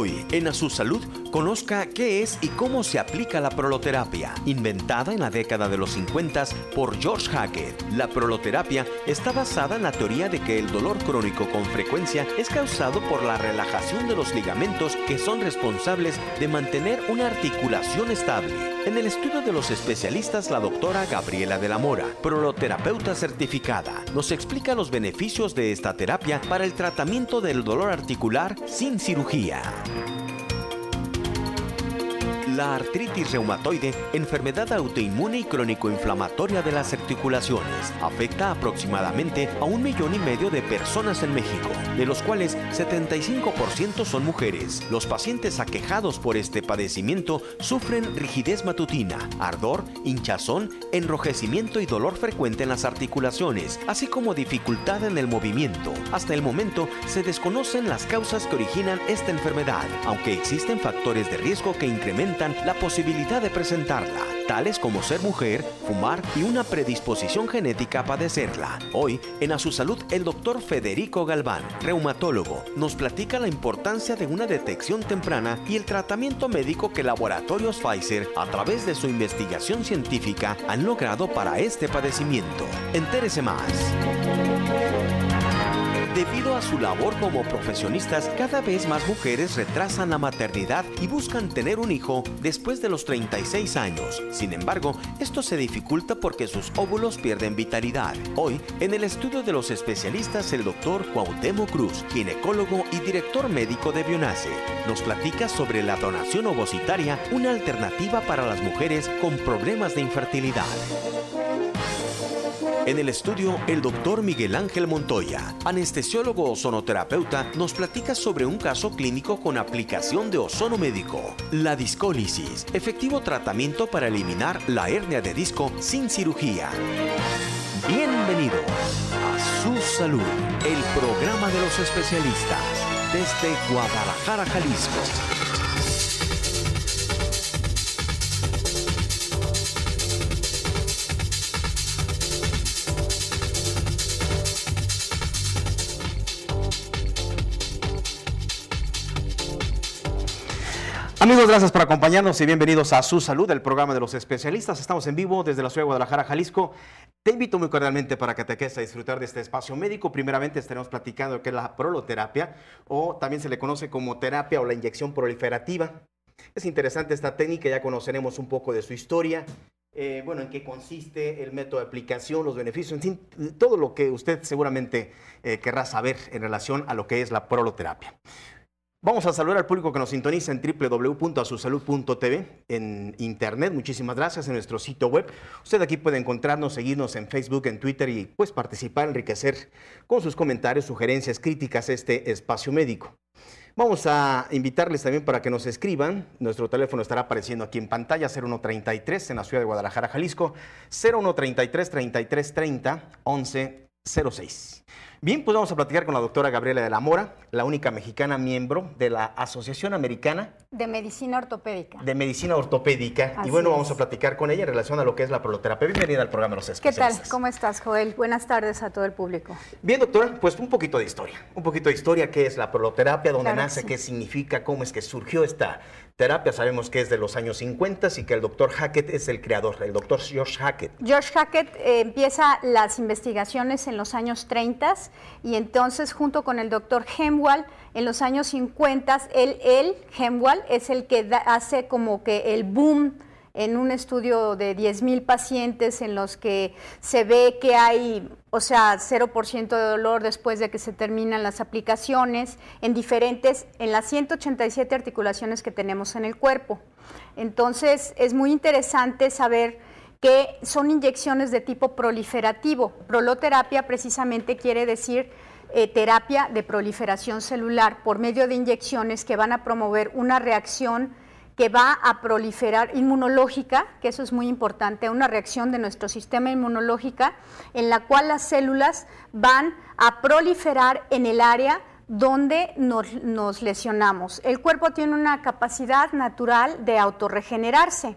Hoy, en A Su Salud, conozca qué es y cómo se aplica la proloterapia, inventada en la década de los 50 por George Hackett. La proloterapia está basada en la teoría de que el dolor crónico con frecuencia es causado por la relajación de los ligamentos que son responsables de mantener una articulación estable. En el estudio de los especialistas, la doctora Gabriela de la Mora, proloterapeuta certificada, nos explica los beneficios de esta terapia para el tratamiento del dolor articular sin cirugía. La artritis reumatoide, enfermedad autoinmune y crónico-inflamatoria de las articulaciones, afecta aproximadamente a 1,5 millones de personas en México, de los cuales 75% son mujeres. Los pacientes aquejados por este padecimiento sufren rigidez matutina, ardor, hinchazón, enrojecimiento y dolor frecuente en las articulaciones, así como dificultad en el movimiento. Hasta el momento se desconocen las causas que originan esta enfermedad, aunque existen factores de riesgo que incrementan la posibilidad de presentarla, tales como ser mujer, fumar y una predisposición genética a padecerla. Hoy, en A Su Salud, el doctor Federico Galván, reumatólogo, nos platica la importancia de una detección temprana y el tratamiento médico que Laboratorios Pfizer, a través de su investigación científica, han logrado para este padecimiento. Entérese más. Debido a su labor como profesionistas, cada vez más mujeres retrasan la maternidad y buscan tener un hijo después de los 36 años. Sin embargo, esto se dificulta porque sus óvulos pierden vitalidad. Hoy, en el estudio de los especialistas, el doctor Cuauhtémoc Cruz, ginecólogo y director médico de Bionace, nos platica sobre la donación ovocitaria, una alternativa para las mujeres con problemas de infertilidad. En el estudio, el doctor Miguel Ángel Montoya, anestesiólogo ozonoterapeuta, nos platica sobre un caso clínico con aplicación de ozono médico. La discólisis, efectivo tratamiento para eliminar la hernia de disco sin cirugía. Bienvenidos a Su Salud, el programa de los especialistas, desde Guadalajara, Jalisco. Amigos, gracias por acompañarnos y bienvenidos a Su Salud, el programa de los especialistas. Estamos en vivo desde la ciudad de Guadalajara, Jalisco. Te invito muy cordialmente para que te quedes a disfrutar de este espacio médico. Primeramente estaremos platicando de qué es la proloterapia, o también se le conoce como terapia o la inyección proliferativa. Es interesante esta técnica, ya conoceremos un poco de su historia, en qué consiste el método de aplicación, los beneficios, en fin, todo lo que usted seguramente querrá saber en relación a lo que es la proloterapia. Vamos a saludar al público que nos sintoniza en www.asusalud.tv en internet. Muchísimas gracias, en nuestro sitio web. Usted aquí puede encontrarnos, seguirnos en Facebook, en Twitter y pues participar, enriquecer con sus comentarios, sugerencias, críticas este espacio médico. Vamos a invitarles también para que nos escriban. Nuestro teléfono estará apareciendo aquí en pantalla, 0133 en la ciudad de Guadalajara, Jalisco, 0133 3330 1106. Bien, pues vamos a platicar con la doctora Gabriela de la Mora, la única mexicana miembro de la Asociación Americana de Medicina Ortopédica. De Medicina Ortopédica. Así y bueno, es. vamos a platicar con ella en relación a lo que es la proloterapia. Bienvenida al programa de los ¿Qué especialistas. tal? ¿Cómo estás, Joel? Buenas tardes a todo el público. Bien, doctora, pues un poquito de historia. ¿Qué es la proloterapia? ¿Dónde Claro nace? que sí. ¿Qué significa? ¿Cómo es que surgió esta terapia? Sabemos que es de los años 50 y que el doctor Hackett es el creador, el doctor George Hackett. George Hackett empieza las investigaciones en los años 30 y entonces junto con el doctor Hemwall en los años 50, Hemwall es el que hace como que el boom en un estudio de 10,000 pacientes en los que se ve que hay, 0% de dolor después de que se terminan las aplicaciones en las 187 articulaciones que tenemos en el cuerpo. Entonces, es muy interesante saber que son inyecciones de tipo proliferativo. Proloterapia precisamente quiere decir terapia de proliferación celular por medio de inyecciones que van a promover una reacción que va a proliferar inmunológica, que eso es muy importante, una reacción de nuestro sistema inmunológico en la cual las células van a proliferar en el área donde nos lesionamos. El cuerpo tiene una capacidad natural de autorregenerarse.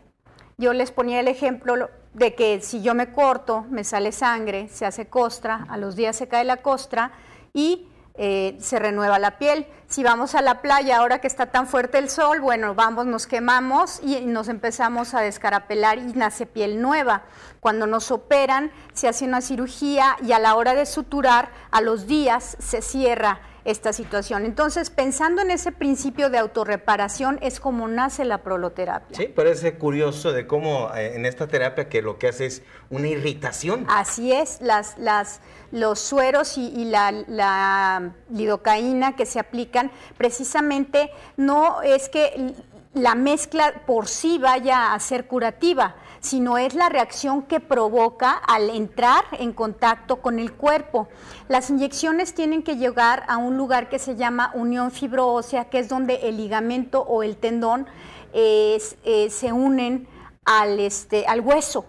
Yo les ponía el ejemplo de que si yo me corto, me sale sangre, se hace costra, a los días se cae la costra y se renueva la piel. Si vamos a la playa, ahora que está tan fuerte el sol, bueno, vamos, nos quemamos y nos empezamos a descarapelar y nace piel nueva. Cuando nos operan, se hace una cirugía y a la hora de suturar, a los días se cierra esta situación. Entonces, pensando en ese principio de autorreparación, es como nace la proloterapia. Sí, parece curioso de cómo en esta terapia que lo que hace es una irritación. Así es, los sueros y la lidocaína que se aplican, precisamente no es que la mezcla por sí vaya a ser curativa, sino es la reacción que provoca al entrar en contacto con el cuerpo. Las inyecciones tienen que llegar a un lugar que se llama unión fibroósea, que es donde el ligamento o el tendón se unen al hueso.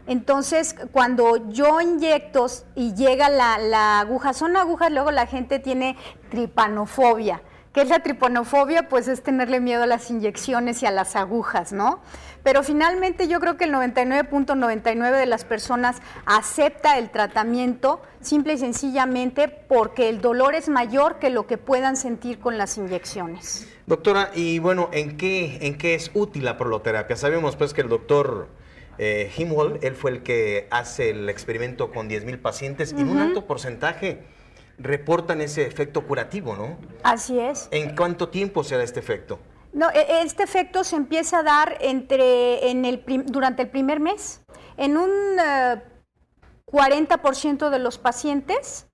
Entonces, cuando yo inyecto y llega la aguja, son agujas, luego la gente tiene tripanofobia. ¿Qué es la tripanofobia? Pues es tenerle miedo a las inyecciones y a las agujas, ¿no? Pero finalmente yo creo que el 99.99 de las personas acepta el tratamiento simple y sencillamente porque el dolor es mayor que lo que puedan sentir con las inyecciones. Doctora, y bueno, ¿en qué es útil la proloterapia? Sabemos pues que el doctor Himwald, él fue el que hace el experimento con 10,000 pacientes y en un alto porcentaje reportan ese efecto curativo, ¿no? Así es. ¿En cuánto tiempo se da este efecto? No, este efecto se empieza a dar durante el primer mes. En un 40% de los pacientes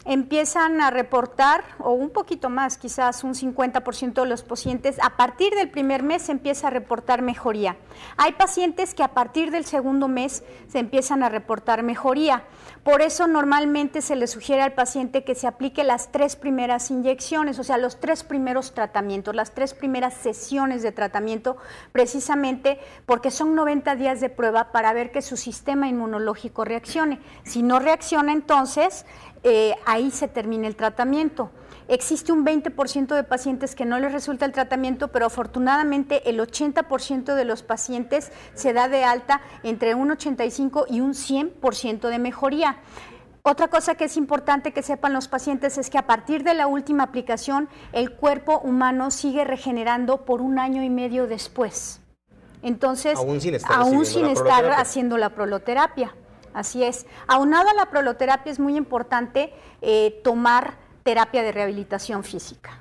empiezan a reportar, o un poquito más, quizás un 50% de los pacientes, a partir del primer mes se empieza a reportar mejoría. Hay pacientes que a partir del segundo mes se empiezan a reportar mejoría. Por eso normalmente se le sugiere al paciente que se aplique las 3 primeras inyecciones, o sea, los 3 primeros tratamientos, las 3 primeras sesiones de tratamiento, precisamente porque son 90 días de prueba para ver que su sistema inmunológico reaccione. Si no reacciona, entonces ahí se termina el tratamiento. Existe un 20% de pacientes que no les resulta el tratamiento, pero afortunadamente el 80% de los pacientes se da de alta entre un 85 y un 100% de mejoría. Otra cosa que es importante que sepan los pacientes es que a partir de la última aplicación, el cuerpo humano sigue regenerando por 1 año y medio después. Entonces, aún sin estar haciendo la proloterapia. Así es. Aunado a la proloterapia es muy importante tomar terapia de rehabilitación física.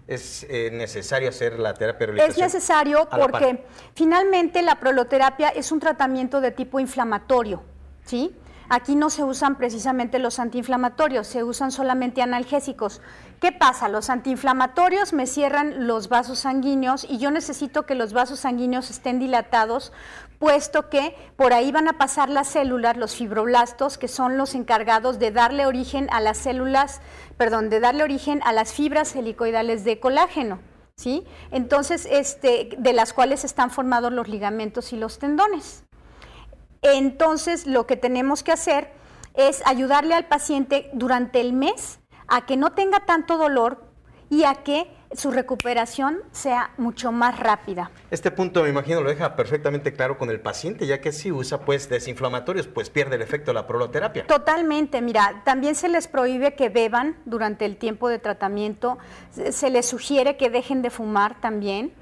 ¿Es necesario hacer la terapia de rehabilitación? Es necesario porque finalmente la proloterapia es un tratamiento de tipo inflamatorio, ¿sí? Aquí no se usan precisamente los antiinflamatorios, se usan solamente analgésicos. ¿Qué pasa? Los antiinflamatorios me cierran los vasos sanguíneos y yo necesito que los vasos sanguíneos estén dilatados, puesto que por ahí van a pasar las células, los fibroblastos, que son los encargados de darle origen a las células, de darle origen a las fibras helicoidales de colágeno, ¿sí? Entonces, de las cuales están formados los ligamentos y los tendones. Entonces, lo que tenemos que hacer es ayudarle al paciente durante el mes a que no tenga tanto dolor y a que su recuperación sea mucho más rápida. Este punto, me imagino, lo deja perfectamente claro con el paciente, ya que si usa pues desinflamatorios, pues pierde el efecto de la proloterapia. Totalmente, mira, también se les prohíbe que beban durante el tiempo de tratamiento, se les sugiere que dejen de fumar también.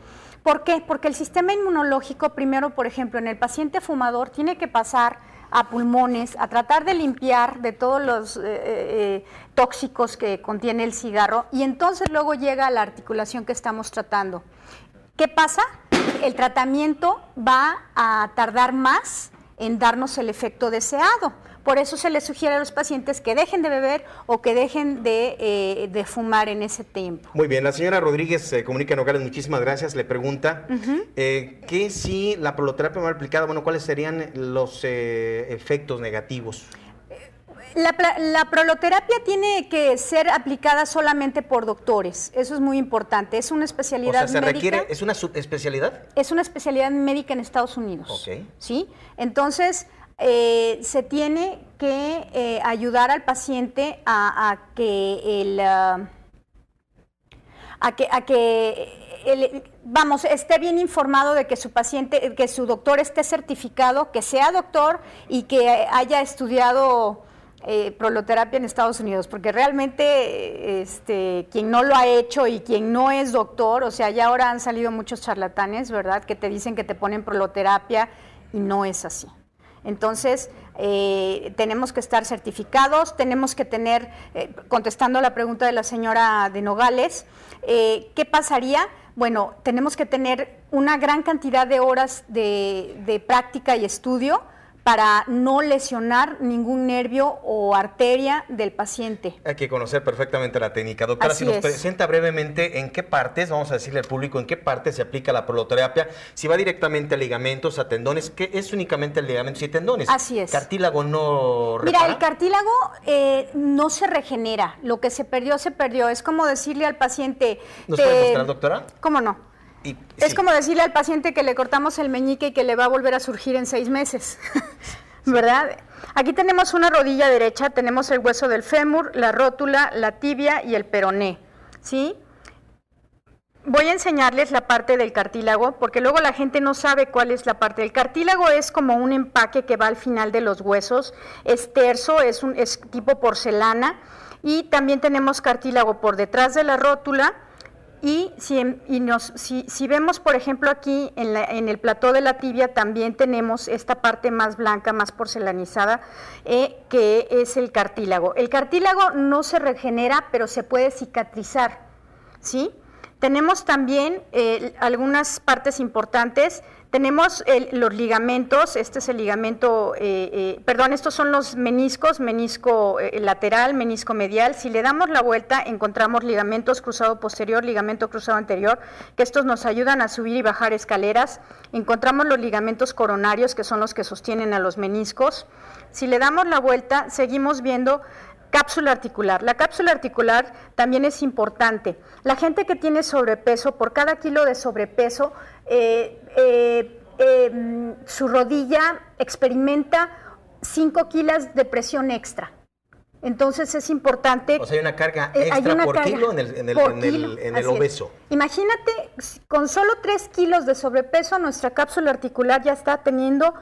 ¿Por qué? Porque el sistema inmunológico, primero, por ejemplo, en el paciente fumador, tiene que pasar a pulmones, a tratar de limpiar de todos los tóxicos que contiene el cigarro, y entonces luego llega a la articulación que estamos tratando. ¿Qué pasa? El tratamiento va a tardar más en darnos el efecto deseado. Por eso se les sugiere a los pacientes que dejen de beber o que dejen de fumar en ese tiempo. Muy bien, la señora Rodríguez comunica en Nogales, muchísimas gracias, le pregunta que si la proloterapia mal aplicada, bueno, ¿cuáles serían los efectos negativos? La proloterapia tiene que ser aplicada solamente por doctores, eso es muy importante, es una especialidad médica. Requiere, ¿es una subespecialidad? Es una especialidad médica en Estados Unidos. Ok. ¿Sí? Entonces, se tiene que ayudar al paciente a que esté bien informado de que su paciente, que su doctor esté certificado, que sea doctor y que haya estudiado proloterapia en Estados Unidos, porque realmente quien no lo ha hecho y quien no es doctor, o sea, ya ahora han salido muchos charlatanes, ¿verdad?, que te dicen que te ponen proloterapia y no es así. Entonces, tenemos que estar certificados, tenemos que tener, contestando la pregunta de la señora de Nogales, ¿qué pasaría? Bueno, tenemos que tener una gran cantidad de horas de práctica y estudio para no lesionar ningún nervio o arteria del paciente. Hay que conocer perfectamente la técnica. Doctora, si nos presenta brevemente en qué partes, vamos a decirle al público, en qué partes se aplica la proloterapia, si va directamente a ligamentos, a tendones, que es únicamente ligamentos y tendones. Así es. ¿Cartílago no repara? Mira, el cartílago no se regenera, lo que se perdió, se perdió. Es como decirle al paciente... ¿Nos puede mostrar, doctora? ¿Cómo no? Es como decirle al paciente que le cortamos el meñique y que le va a volver a surgir en 6 meses, ¿verdad? Aquí tenemos una rodilla derecha, tenemos el hueso del fémur, la rótula, la tibia y el peroné, ¿sí? Voy a enseñarles la parte del cartílago, porque luego la gente no sabe cuál es la parte. El cartílago es como un empaque que va al final de los huesos, es terso, es tipo porcelana, y también tenemos cartílago por detrás de la rótula. Y si vemos, por ejemplo, aquí en el plató de la tibia también tenemos esta parte más blanca, más porcelanizada, que es el cartílago. El cartílago no se regenera, pero se puede cicatrizar, ¿sí? Tenemos también algunas partes importantes. Tenemos los ligamentos, este es el ligamento, estos son los meniscos, menisco lateral, menisco medial. Si le damos la vuelta, encontramos ligamentos cruzado posterior, ligamento cruzado anterior, que estos nos ayudan a subir y bajar escaleras. Encontramos los ligamentos coronarios, que son los que sostienen a los meniscos. Si le damos la vuelta, seguimos viendo cápsula articular. La cápsula articular también es importante. La gente que tiene sobrepeso, por cada kilo de sobrepeso, su rodilla experimenta 5 kilos de presión extra. Entonces es importante... O sea, hay una carga extra por kilo en el obeso. Imagínate, con solo 3 kilos de sobrepeso, nuestra cápsula articular ya está teniendo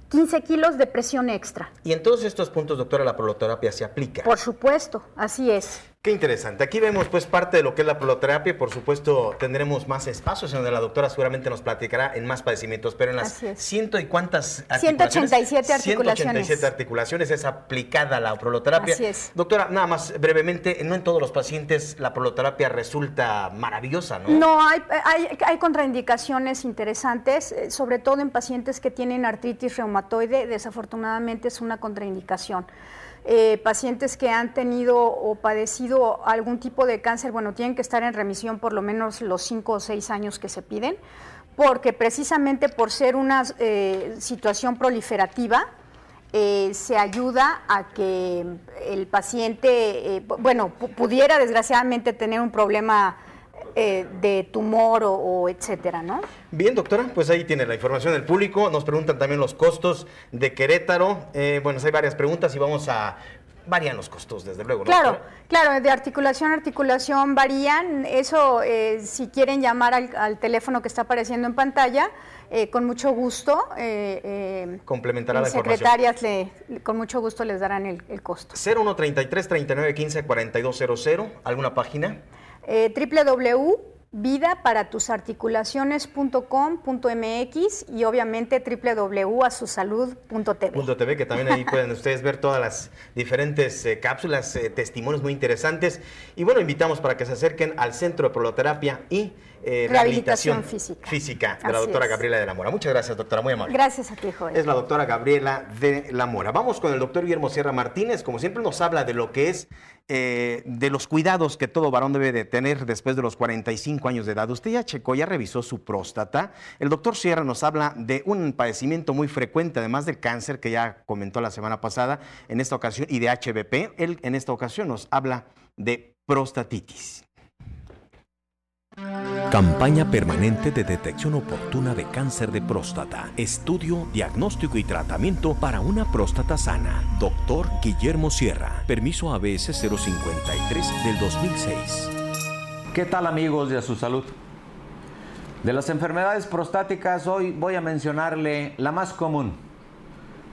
15 kilos de presión extra. Y en todos estos puntos, doctora, la proloterapia se aplica. Por supuesto, así es. Qué interesante. Aquí vemos pues parte de lo que es la proloterapia. Por supuesto, tendremos más espacios en donde la doctora seguramente nos platicará en más padecimientos, pero en las ciento y cuántas articulaciones. 187 articulaciones. 187 articulaciones es aplicada la proloterapia. Así es. Doctora, nada más brevemente, no en todos los pacientes la proloterapia resulta maravillosa, ¿no? No, hay contraindicaciones interesantes, sobre todo en pacientes que tienen artritis reumatoide. Desafortunadamente es una contraindicación. Pacientes que han tenido o padecido algún tipo de cáncer, bueno, tienen que estar en remisión por lo menos los 5 o 6 años que se piden, porque precisamente por ser una situación proliferativa, se ayuda a que el paciente, pudiera desgraciadamente tener un problema de tumor o etcétera, ¿no? Bien, doctora, pues ahí tiene la información del público. Nos preguntan también los costos de Querétaro. Hay varias preguntas y varían los costos, desde luego, ¿no? Claro, de articulación a articulación varían. Eso, si quieren llamar al teléfono que está apareciendo en pantalla, con mucho gusto. Complementará la información. Secretarias con mucho gusto les darán el costo. 0133 39 15 4200. ¿Alguna página? www.vidaparatusaarticulaciones.com.mx y obviamente www.asusalud.tv. que también ahí pueden ustedes ver todas las diferentes cápsulas, testimonios muy interesantes. Y bueno, invitamos para que se acerquen al Centro de Proloterapia y Rehabilitación Física de la doctora Gabriela de la Mora. Muchas gracias, doctora, muy amable. Gracias a ti, Joel. Es la doctora Gabriela de la Mora. Vamos con el doctor Guillermo Sierra Martínez. Como siempre nos habla de lo que es de los cuidados que todo varón debe de tener después de los 45 años de edad. Usted ya checó, ya revisó su próstata. El doctor Sierra nos habla de un padecimiento muy frecuente, además del cáncer que ya comentó la semana pasada, en esta ocasión, y de HBP. Él en esta ocasión nos habla de prostatitis. Campaña permanente de detección oportuna de cáncer de próstata. Estudio, diagnóstico y tratamiento para una próstata sana. Doctor Guillermo Sierra. Permiso ABS 053 del 2006. ¿Qué tal, amigos de A Su Salud? De las enfermedades prostáticas, hoy voy a mencionarle la más común,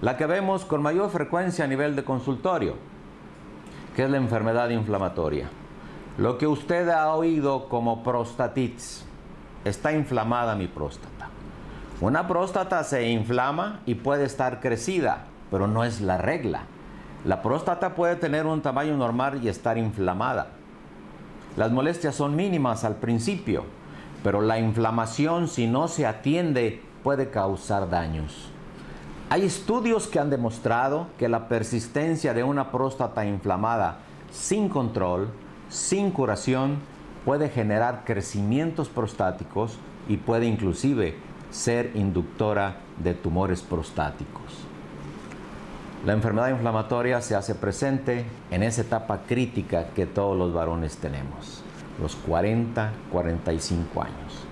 La que vemos con mayor frecuencia a nivel de consultorio, que es la enfermedad inflamatoria. Lo que usted ha oído como prostatitis. Está inflamada mi próstata. Una próstata se inflama y puede estar crecida, pero no es la regla. La próstata puede tener un tamaño normal y estar inflamada. Las molestias son mínimas al principio, pero la inflamación, si no se atiende, puede causar daños. Hay estudios que han demostrado que la persistencia de una próstata inflamada sin control, sin curación, puede generar crecimientos prostáticos y puede inclusive ser inductora de tumores prostáticos. La enfermedad inflamatoria se hace presente en esa etapa crítica que todos los varones tenemos, los 40, 45 años.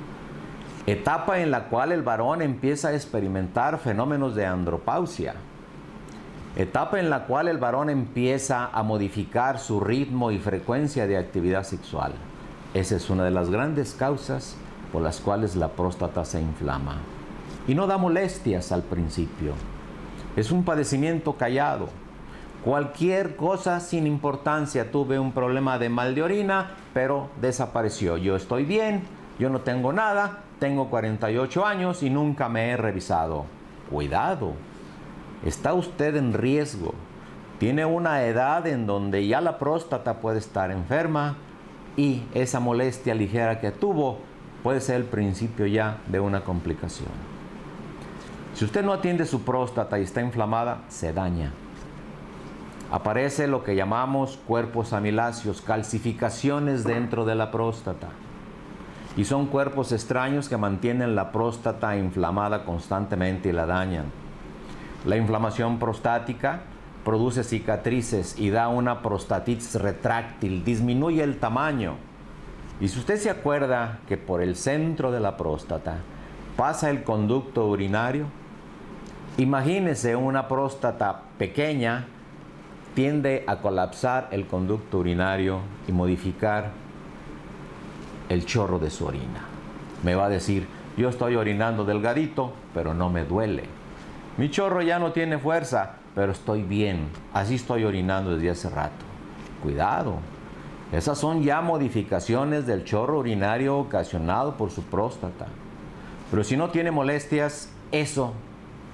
Etapa en la cual el varón empieza a experimentar fenómenos de andropausia. Etapa en la cual el varón empieza a modificar su ritmo y frecuencia de actividad sexual. Esa es una de las grandes causas por las cuales la próstata se inflama. Y no da molestias al principio. Es un padecimiento callado. Cualquier cosa sin importancia. Tuve un problema de mal de orina, pero desapareció. Yo estoy bien, yo no tengo nada, tengo 48 años y nunca me he revisado. Cuidado, está usted en riesgo. Tiene una edad en donde ya la próstata puede estar enferma y esa molestia ligera que tuvo puede ser el principio ya de una complicación. Si usted no atiende su próstata y está inflamada, se daña. Aparece lo que llamamos cuerpos amiláceos, calcificaciones dentro de la próstata. Y son cuerpos extraños que mantienen la próstata inflamada constantemente y la dañan. La inflamación prostática produce cicatrices y da una prostatitis retráctil, disminuye el tamaño. Y si usted se acuerda que por el centro de la próstata pasa el conducto urinario, imagínese una próstata pequeña, tiende a colapsar el conducto urinario y modificar el chorro de su orina. Me va a decir, yo estoy orinando delgadito, pero no me duele. Mi chorro ya no tiene fuerza, pero estoy bien. Así estoy orinando desde hace rato. Cuidado. Esas son ya modificaciones del chorro urinario ocasionado por su próstata. Pero si no tiene molestias, eso,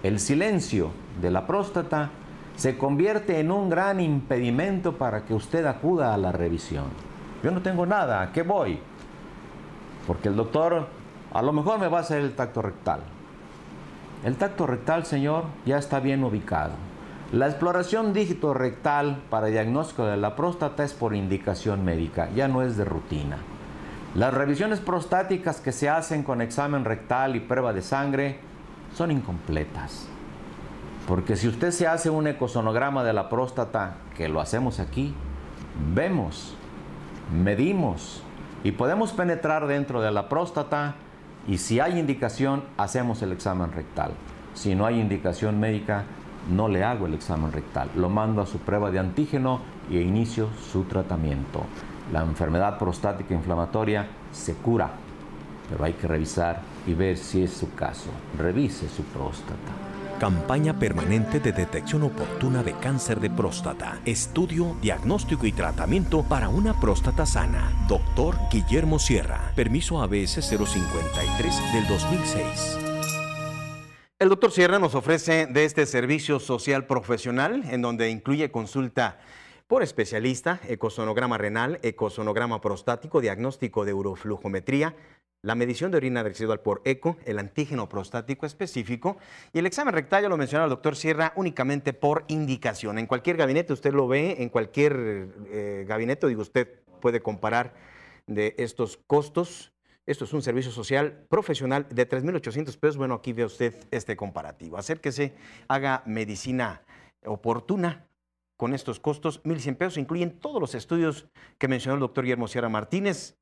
el silencio de la próstata, se convierte en un gran impedimento para que usted acuda a la revisión. Yo no tengo nada, ¿a qué voy? Porque el doctor a lo mejor me va a hacer el tacto rectal. El tacto rectal, señor, ya está bien ubicado. La exploración dígito rectal para diagnóstico de la próstata es por indicación médica, ya no es de rutina. Las revisiones prostáticas que se hacen con examen rectal y prueba de sangre son incompletas. Porque si usted se hace un ecosonograma de la próstata, que lo hacemos aquí, vemos, medimos y podemos penetrar dentro de la próstata y si hay indicación, hacemos el examen rectal. Si no hay indicación médica, no le hago el examen rectal. Lo mando a su prueba de antígeno y inicio su tratamiento. La enfermedad prostática inflamatoria se cura, pero hay que revisar y ver si es su caso. Revise su próstata. Campaña permanente de detección oportuna de cáncer de próstata. Estudio, diagnóstico y tratamiento para una próstata sana. Doctor Guillermo Sierra. Permiso ABS 053 del 2006. El doctor Sierra nos ofrece de este servicio social profesional, en donde incluye consulta por especialista, ecosonograma renal, ecosonograma prostático, diagnóstico de uroflujometría, la medición de orina residual por eco, el antígeno prostático específico y el examen rectal, ya lo mencionaba el doctor Sierra, únicamente por indicación. En cualquier gabinete usted lo ve, en cualquier gabinete, digo, usted puede comparar de estos costos. Esto es un servicio social profesional de 3,800 pesos. Bueno, aquí ve usted este comparativo. Acérquese, haga medicina oportuna con estos costos. 1,100 pesos incluyen todos los estudios que mencionó el doctor Guillermo Sierra Martínez.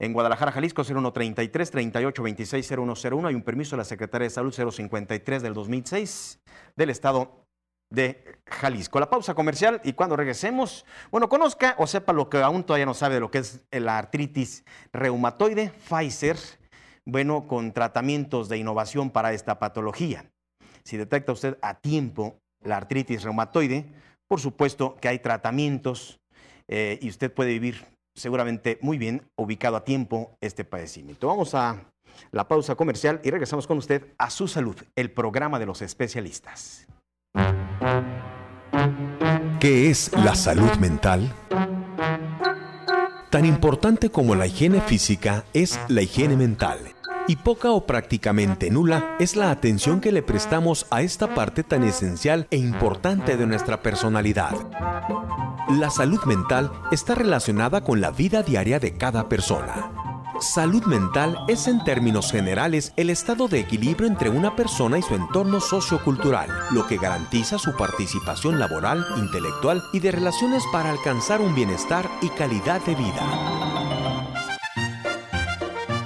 En Guadalajara, Jalisco, 0133-3826-0101. Hay un permiso de la Secretaría de Salud 053 del 2006 del Estado de Jalisco. La pausa comercial y cuando regresemos, bueno, conozca o sepa lo que aún todavía no sabe de lo que es la artritis reumatoide. Pfizer, bueno, con tratamientos de innovación para esta patología. Si detecta usted a tiempo la artritis reumatoide. Por supuesto que hay tratamientos y usted puede vivir seguramente muy bien ubicado a tiempo este padecimiento. Vamos a la pausa comercial y regresamos con usted a Su Salud, el programa de los especialistas. ¿Qué es la salud mental? Tan importante como la higiene física es la higiene mental. Y poca o prácticamente nula es la atención que le prestamos a esta parte tan esencial e importante de nuestra personalidad. La salud mental está relacionada con la vida diaria de cada persona. Salud mental es, en términos generales, el estado de equilibrio entre una persona y su entorno sociocultural, lo que garantiza su participación laboral, intelectual y de relaciones para alcanzar un bienestar y calidad de vida.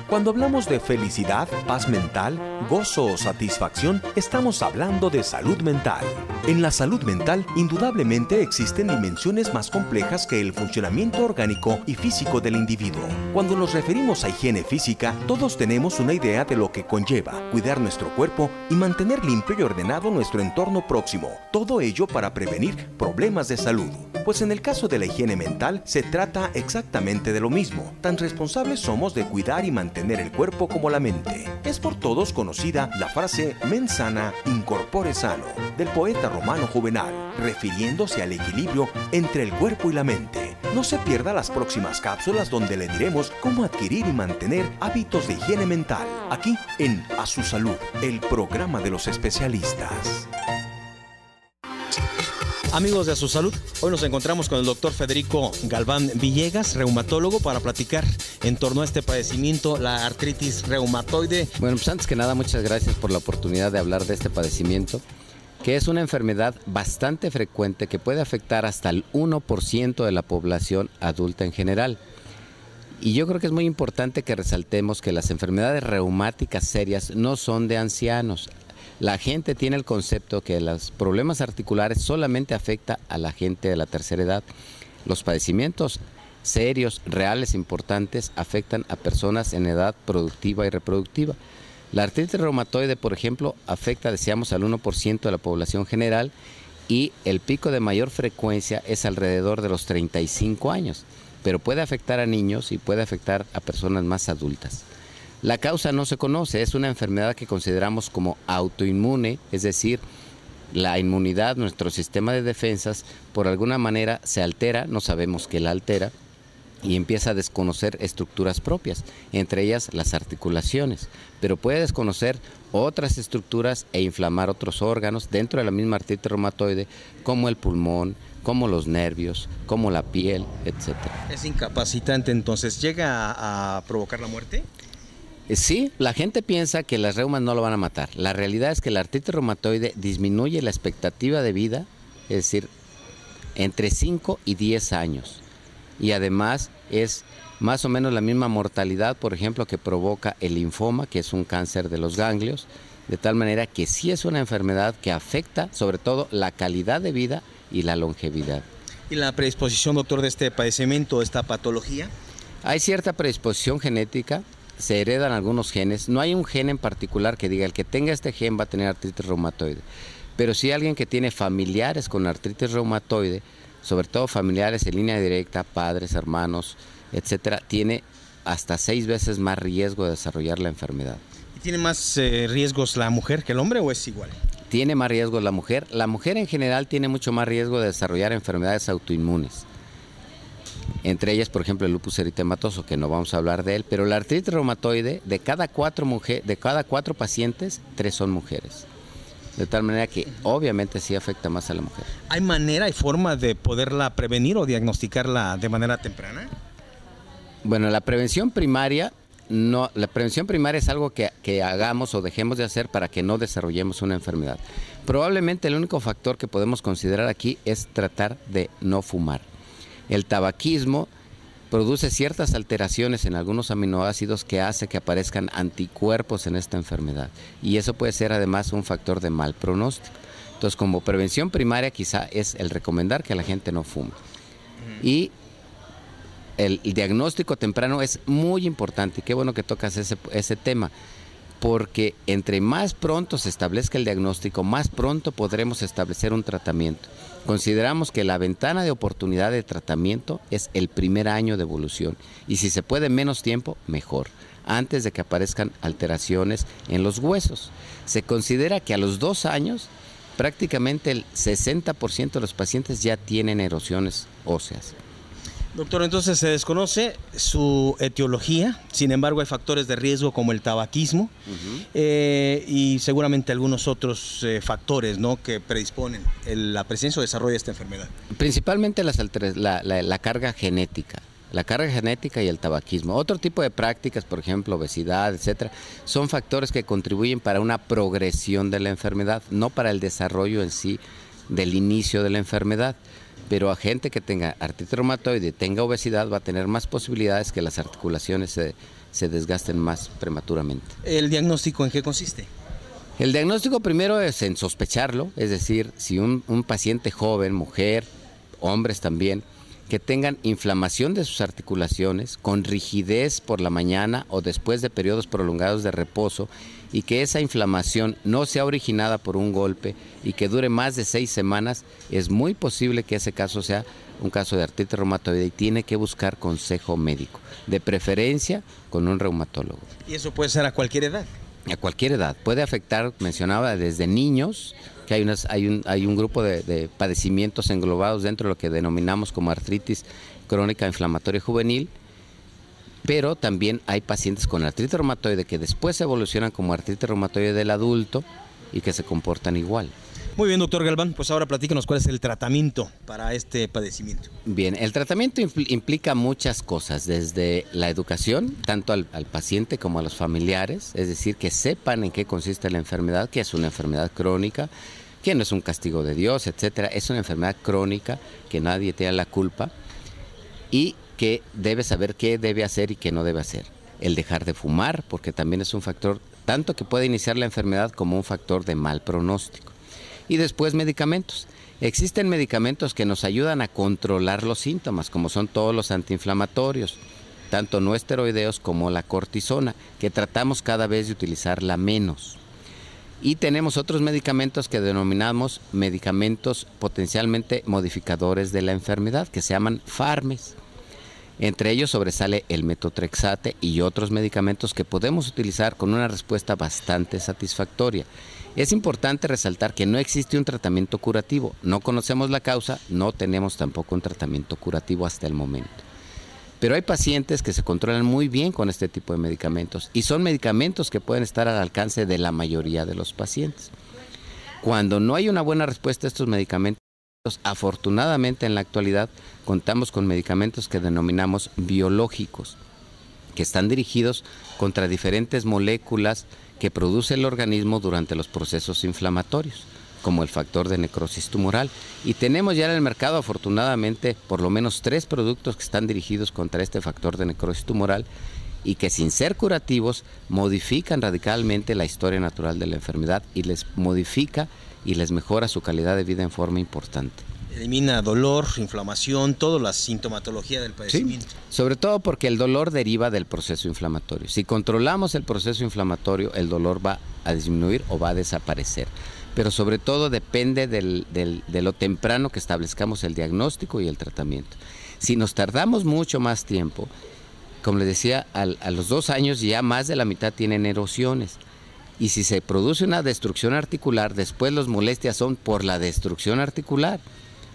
Cuando hablamos de felicidad, paz mental, gozo o satisfacción, estamos hablando de salud mental. En la salud mental, indudablemente existen dimensiones más complejas que el funcionamiento orgánico y físico del individuo. Cuando nos referimos a higiene física, todos tenemos una idea de lo que conlleva cuidar nuestro cuerpo y mantener limpio y ordenado nuestro entorno próximo. Todo ello para prevenir problemas de salud. Pues en el caso de la higiene mental, se trata exactamente de lo mismo. Tan responsables somos de cuidar y mantener el cuerpo como la mente. Es por todos conocida la frase mens sana in corpore sano del poeta romano Juvenal, refiriéndose al equilibrio entre el cuerpo y la mente. No se pierda las próximas cápsulas donde le diremos cómo adquirir y mantener hábitos de higiene mental, aquí en A Su Salud, el programa de los especialistas. Amigos de A Su Salud, hoy nos encontramos con el doctor Federico Galván Villegas, reumatólogo, para platicar en torno a este padecimiento, la artritis reumatoide. Bueno, pues antes que nada, muchas gracias por la oportunidad de hablar de este padecimiento, que es una enfermedad bastante frecuente que puede afectar hasta el 1% de la población adulta en general. Y yo creo que es muy importante que resaltemos que las enfermedades reumáticas serias no son de ancianos. La gente tiene el concepto que los problemas articulares solamente afectan a la gente de la tercera edad. Los padecimientos serios, reales, importantes, afectan a personas en edad productiva y reproductiva. La artritis reumatoide, por ejemplo, afecta, decíamos, al 1% de la población general y el pico de mayor frecuencia es alrededor de los 35 años, pero puede afectar a niños y puede afectar a personas más adultas. La causa no se conoce, es una enfermedad que consideramos como autoinmune, es decir, la inmunidad, nuestro sistema de defensas, por alguna manera se altera, no sabemos qué la altera, y empieza a desconocer estructuras propias, entre ellas las articulaciones, pero puede desconocer otras estructuras e inflamar otros órganos dentro de la misma artritis reumatoide, como el pulmón, como los nervios, como la piel, etc. ¿Es incapacitante entonces? ¿Llega a provocar la muerte? Sí, la gente piensa que las reumas no lo van a matar. La realidad es que la artritis reumatoide disminuye la expectativa de vida, es decir, entre 5 y 10 años. Y además es más o menos la misma mortalidad, por ejemplo, que provoca el linfoma, que es un cáncer de los ganglios, de tal manera que sí es una enfermedad que afecta sobre todo la calidad de vida y la longevidad. ¿Y la predisposición, doctor, de este padecimiento, de esta patología? Hay cierta predisposición genética. Se heredan algunos genes, no hay un gen en particular que diga el que tenga este gen va a tener artritis reumatoide, pero sí alguien que tiene familiares con artritis reumatoide, sobre todo familiares en línea directa, padres, hermanos, etcétera, tiene hasta 6 veces más riesgo de desarrollar la enfermedad. ¿Y tiene más riesgos la mujer que el hombre o es igual? Tiene más riesgo la mujer en general tiene mucho más riesgo de desarrollar enfermedades autoinmunes. Entre ellas, por ejemplo, el lupus eritematoso, que no vamos a hablar de él, pero la artritis reumatoide, de cada 4 pacientes, 3 son mujeres. De tal manera que obviamente sí afecta más a la mujer. ¿Hay manera y forma de poderla prevenir o diagnosticarla de manera temprana? Bueno, la prevención primaria es algo que hagamos o dejemos de hacer para que no desarrollemos una enfermedad. Probablemente el único factor que podemos considerar aquí es tratar de no fumar. El tabaquismo produce ciertas alteraciones en algunos aminoácidos que hace que aparezcan anticuerpos en esta enfermedad y eso puede ser además un factor de mal pronóstico. Entonces, como prevención primaria quizá es el recomendar que la gente no fume. Y el diagnóstico temprano es muy importante y qué bueno que tocas ese tema. porque entre más pronto se establezca el diagnóstico, más pronto podremos establecer un tratamiento. Consideramos que la ventana de oportunidad de tratamiento es el primer año de evolución y si se puede menos tiempo, mejor, antes de que aparezcan alteraciones en los huesos. Se considera que a los 2 años prácticamente el 60% de los pacientes ya tienen erosiones óseas. Doctor, entonces se desconoce su etiología, sin embargo hay factores de riesgo como el tabaquismo y seguramente algunos otros factores, ¿no?, que predisponen la presencia o desarrollo de esta enfermedad. Principalmente la carga genética. La carga genética y el tabaquismo. Otro tipo de prácticas, por ejemplo, obesidad, etcétera, son factores que contribuyen para una progresión de la enfermedad, no para el desarrollo en sí del inicio de la enfermedad. Pero a gente que tenga artritis reumatoide y tenga obesidad va a tener más posibilidades que las articulaciones se desgasten más prematuramente. ¿El diagnóstico en qué consiste? El diagnóstico primero es en sospecharlo, es decir, si un paciente joven, mujer, hombres también, que tengan inflamación de sus articulaciones, con rigidez por la mañana o después de periodos prolongados de reposo, y que esa inflamación no sea originada por un golpe y que dure más de 6 semanas, es muy posible que ese caso sea un caso de artritis reumatoide y tiene que buscar consejo médico, de preferencia con un reumatólogo. ¿Y eso puede ser a cualquier edad? A cualquier edad. Puede afectar, mencionaba, desde niños, que hay un grupo de padecimientos englobados dentro de lo que denominamos como artritis crónica inflamatoria juvenil, pero también hay pacientes con artritis reumatoide que después evolucionan como artritis reumatoide del adulto y que se comportan igual. Muy bien, doctor Galván, pues ahora platícanos cuál es el tratamiento para este padecimiento. Bien, el tratamiento implica muchas cosas, desde la educación, tanto al paciente como a los familiares, es decir, que sepan en qué consiste la enfermedad, que es una enfermedad crónica, que no es un castigo de Dios, etcétera, es una enfermedad crónica, que nadie tiene la culpa, y que debe saber qué debe hacer y qué no debe hacer. El dejar de fumar, porque también es un factor, tanto que puede iniciar la enfermedad como un factor de mal pronóstico. Y después medicamentos. Existen medicamentos que nos ayudan a controlar los síntomas, como son todos los antiinflamatorios, tanto no esteroideos como la cortisona, que tratamos cada vez de utilizarla menos. Y tenemos otros medicamentos que denominamos medicamentos potencialmente modificadores de la enfermedad, que se llaman fármacos. Entre ellos sobresale el metotrexate y otros medicamentos que podemos utilizar con una respuesta bastante satisfactoria. Es importante resaltar que no existe un tratamiento curativo. No conocemos la causa, no tenemos tampoco un tratamiento curativo hasta el momento. Pero hay pacientes que se controlan muy bien con este tipo de medicamentos y son medicamentos que pueden estar al alcance de la mayoría de los pacientes. Cuando no hay una buena respuesta a estos medicamentos, afortunadamente en la actualidad contamos con medicamentos que denominamos biológicos, que están dirigidos contra diferentes moléculas que produce el organismo durante los procesos inflamatorios, como el factor de necrosis tumoral. Y tenemos ya en el mercado, afortunadamente, por lo menos 3 productos que están dirigidos contra este factor de necrosis tumoral y que sin ser curativos modifican radicalmente la historia natural de la enfermedad y les modifica y les mejora su calidad de vida en forma importante. Elimina dolor, inflamación, toda la sintomatología del padecimiento. Sí, sobre todo porque el dolor deriva del proceso inflamatorio. Si controlamos el proceso inflamatorio, el dolor va a disminuir o va a desaparecer. Pero sobre todo depende de lo temprano que establezcamos el diagnóstico y el tratamiento. Si nos tardamos mucho más tiempo, como les decía, a los 2 años ya más de la mitad tienen erosiones. Y si se produce una destrucción articular, después las molestias son por la destrucción articular.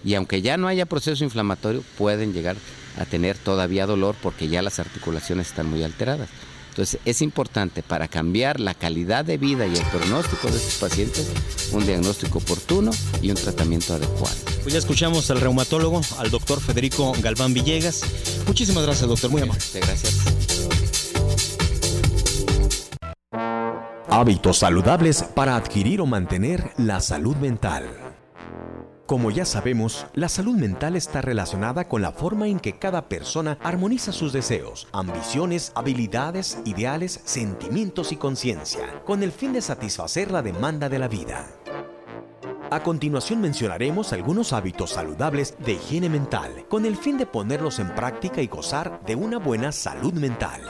Y aunque ya no haya proceso inflamatorio, pueden llegar a tener todavía dolor porque ya las articulaciones están muy alteradas. Entonces es importante para cambiar la calidad de vida y el pronóstico de estos pacientes, un diagnóstico oportuno y un tratamiento adecuado. Pues ya escuchamos al reumatólogo, al doctor Federico Galván Villegas. Muchísimas gracias, doctor, muy amable. Gracias. Hábitos saludables para adquirir o mantener la salud mental. Como ya sabemos, la salud mental está relacionada con la forma en que cada persona armoniza sus deseos, ambiciones, habilidades, ideales, sentimientos y conciencia, con el fin de satisfacer la demanda de la vida. A continuación mencionaremos algunos hábitos saludables de higiene mental, con el fin de ponerlos en práctica y gozar de una buena salud mental.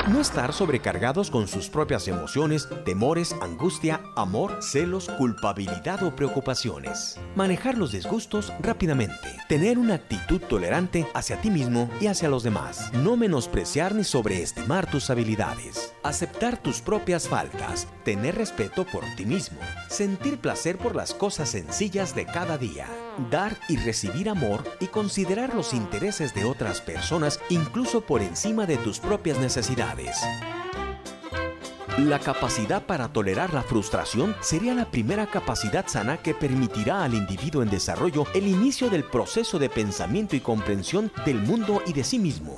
No estar sobrecargados con sus propias emociones, temores, angustia, amor, celos, culpabilidad o preocupaciones. Manejar los disgustos rápidamente. Tener una actitud tolerante hacia ti mismo y hacia los demás. No menospreciar ni sobreestimar tus habilidades. Aceptar tus propias faltas. Tener respeto por ti mismo. Sentir placer por las cosas sencillas de cada día. Dar y recibir amor y considerar los intereses de otras personas incluso por encima de tus propias necesidades. La capacidad para tolerar la frustración sería la primera capacidad sana que permitirá al individuo en desarrollo el inicio del proceso de pensamiento y comprensión del mundo y de sí mismo.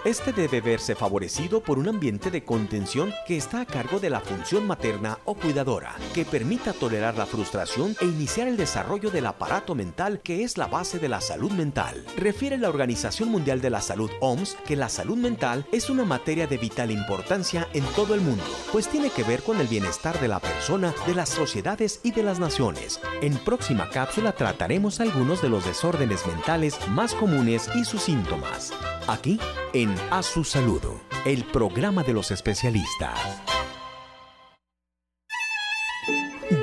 Este debe verse favorecido por un ambiente de contención que está a cargo de la función materna o cuidadora, que permita tolerar la frustración e iniciar el desarrollo del aparato mental, que es la base de la salud mental. Refiere la Organización Mundial de la Salud, OMS, que la salud mental es una materia de vital importancia en todo el mundo, pues tiene que ver con el bienestar de la persona, de las sociedades y de las naciones. En próxima cápsula trataremos algunos de los desórdenes mentales más comunes y sus síntomas. Aquí, en A Su Salud, el programa de los especialistas.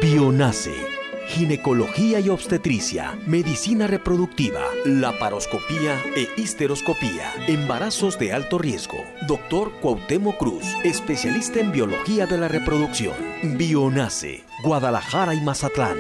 Bionace, ginecología y obstetricia, medicina reproductiva, laparoscopía e histeroscopía, embarazos de alto riesgo. Doctor Cuauhtémoc Cruz, especialista en biología de la reproducción. Bionace, Guadalajara y Mazatlán.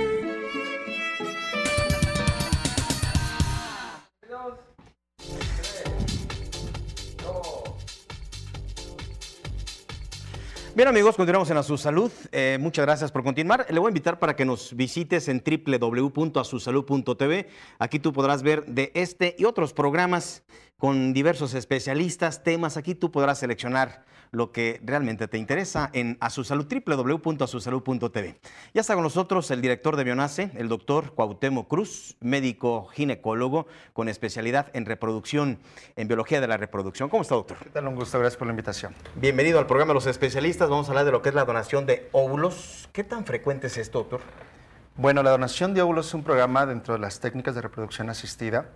Bien, amigos, continuamos en A Su Salud. Muchas gracias por continuar. Le voy a invitar para que nos visites en www.asusalud.tv. Aquí tú podrás ver de este y otros programas con diversos especialistas, temas. Aquí tú podrás seleccionar lo que realmente te interesa en A Su Salud, www.asusalud.tv. Ya está con nosotros el director de Bionace, el doctor Cuauhtémoc Cruz, médico ginecólogo con especialidad en reproducción, en biología de la reproducción. ¿Cómo está, doctor? ¿Qué tal? Un gusto, gracias por la invitación. Bienvenido al programa de los especialistas. Vamos a hablar de lo que es la donación de óvulos. ¿Qué tan frecuente es esto, doctor? Bueno, la donación de óvulos es un programa dentro de las técnicas de reproducción asistida